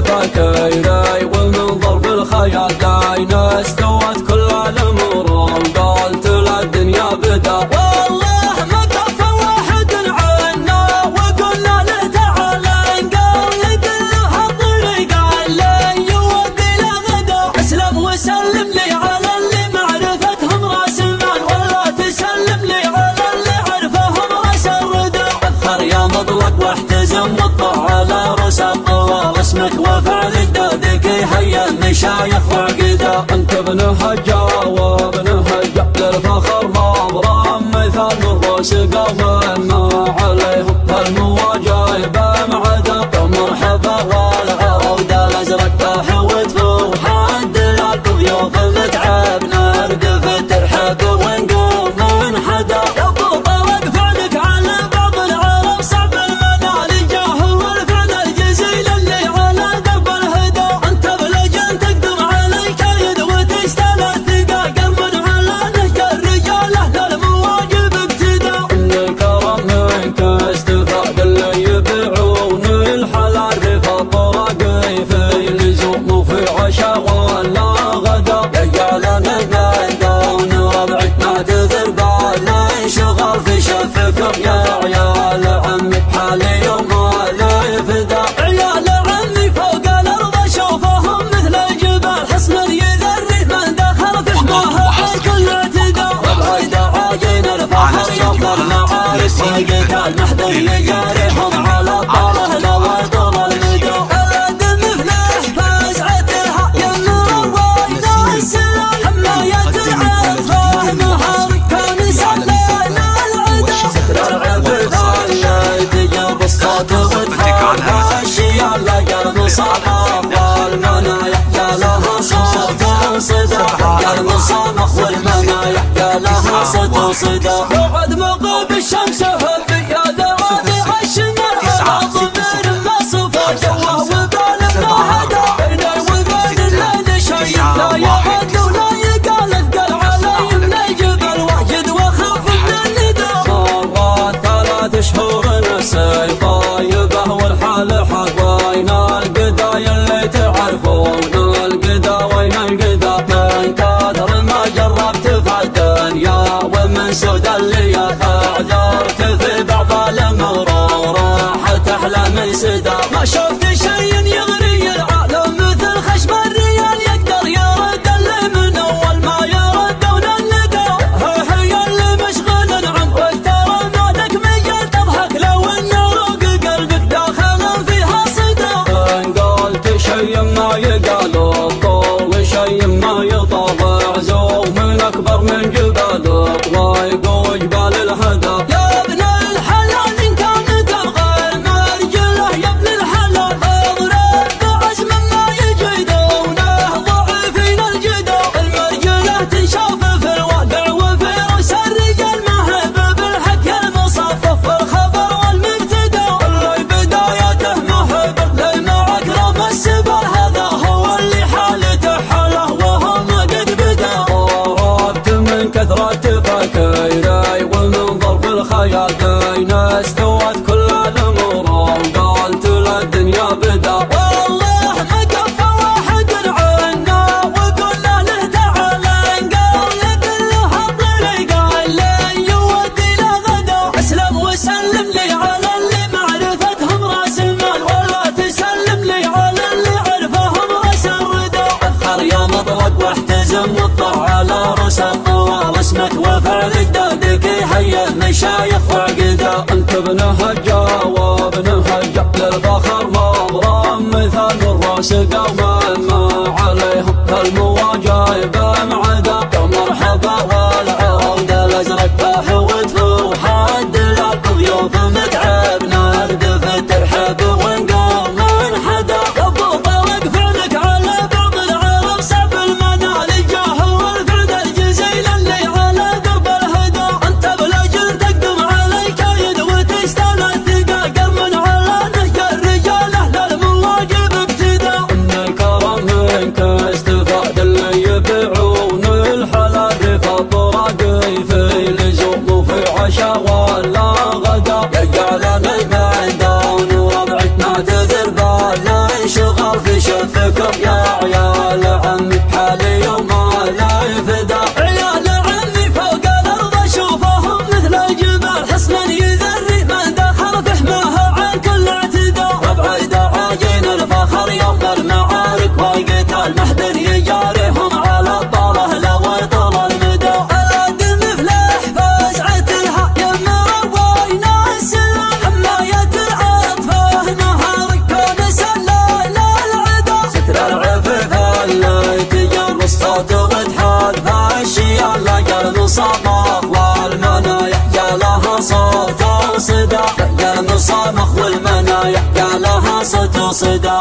تفكيري والمنظر بالخيال داينا استوت كل الامور قلت للدنيا بدا والله ما كفى واحد عنا وقلنا له تعالى قال لكلها الطريق علي يودي لغدا اسلم وسلم لي على اللي معرفتهم راس المال ولا تسلم لي على اللي عرفهم راس الردى اذكر يا مطلق واحتزم وطع على رؤوس الطوال اسمك وفعل جدودك هيا مشايخ وعقدا انت ابن هجا وابن هجا للفخر مبرم مثال الرؤوس قوم ما عليهم المواجب معدا مرحبا والعرود الازرق تحوت فوق حد الضيوف متعب نردف ترحب ونقوم من حدا يا ابو طارق فعلك على بعض العرب صعب المنال جاه والفعل الجزيل اللي على درب الهدى انت بلجن تقدم علي كايد وتشتل الثقة قرب على نهج الرجال اهل المواجب ابتدى ان الكرم منك استفاد اللي يبيعون الحلال في فطرق في لزوم وفي عشاء ولا غدا يجعلنا نقدون ربعك ما تذر بالا انشغل في شفكم يا عيال عمي حالي يوم لا يفدا عيال عمي فوق الارض اشوفهم مثل الجبال حصن يذري من دخل في حماها كل اعتداء والهيدا عاجين الفخر يفضل معارف والقتال محدي يجاريهم على طاله لو طول المدى الادم فلاح فازعتها يمر الرايد السلال حماية العطفة نهار كان سلينا العدا العبد اللي تجيب الصوت وتحرك الشيال لقى المصامخ والمنايا يا لها صوت وصدى يا المصامخ والمنايا يا لها صوت وصدى بعد مغيب الشمس هبي يا ذواتي الشمال على ضمير ما صفى جوه وبال ما هدى بيني وبين الليل شيء لا يعد ولا يقال اثقل علي من الجبل واجد واخاف من الندى مرات 3 شهور نسي طايبه والحال حق وين القدا اللي تعرفون القدا وين القدا من كثر ما جربت في الدنيا ومن سود اللي اعذرت في بعض الامور راحت احلى من سدا ما شفت شيء يغري العالم مثل خشم الريال يقدر يرد اللي من اول ما يردون الندى هي اللي مشغول عمرك ترى مالك مجال تضحك لو ان روق قلبك داخل فيها صدى ان قلت شيء ما يقال طول شيء ما يطلع زو من اكبر من جبال طلايق وجبال الهدى يا ابن الحلال ان كان تبغى المرجله يا ابن الحلال اضرب بعزم ما يجدونه ضعيفين الجدى المرجله تنشاف في الواقع وفي رؤوس الرجال ما هب بالحق المصفف والخبر والمبتدى اللي بدايته مهب اللي مع اكرم السبل هذا هو اللي حالته حاله وهم قد بدا ضربت من كثرة تفكيري والمنظر بالخيال داينا استوت كل الامور قلت للدنيا بدا والله ما كفى واحد عنا وقلنا له تعالى قال لكلها الطريق علي يودي لغدا اسلم وسلم لي على اللي معرفتهم راس المال ولا تسلم لي على اللي عرفهم راس الردى اذكر يا مطلق واحتزم وطع على رؤوس الطوال اسمك وفعل جدودك هيا مشايخ وعقدا انت ابن هجا وابن هجا للفخر مبرم مثال الرؤوس قوم ما عليهم المواجب معدا مرحبا والعرود الازرق تحوت فوق حد الضيوف متعب نردف ترحب ونقوم من حدا يا ابو طارق فعلك على بعض العرب صعب المنال جاه والفعل الجزيل اللي على درب الهدى انت بلجن تقدم علي كايد وتشتل الثقة قرب على نهج الرجال اهل المواجب ابتدى ان كيفكم يا عيال عمي حالي وما لا يفدى. عيال عمي فوق الأرض أشوفهم مثل الجبال حصنا يذري من دخل فحمها عن كل اعتداء. وابعد عاجين الفخر يوم المعارك والقتال محد يجاريهم على الطاله لو يطول المدى. العدل مفلح فزعة الهايم روينا السلام حماية العطفة نهار كون سلال العدا. ستر العفف اللي تجر الصوت وتحاد هالشيال لقى المصامخ والمنايا يا لها صوت وصدى. لقى المصامخ والمنايا يا لها صوت وصدى.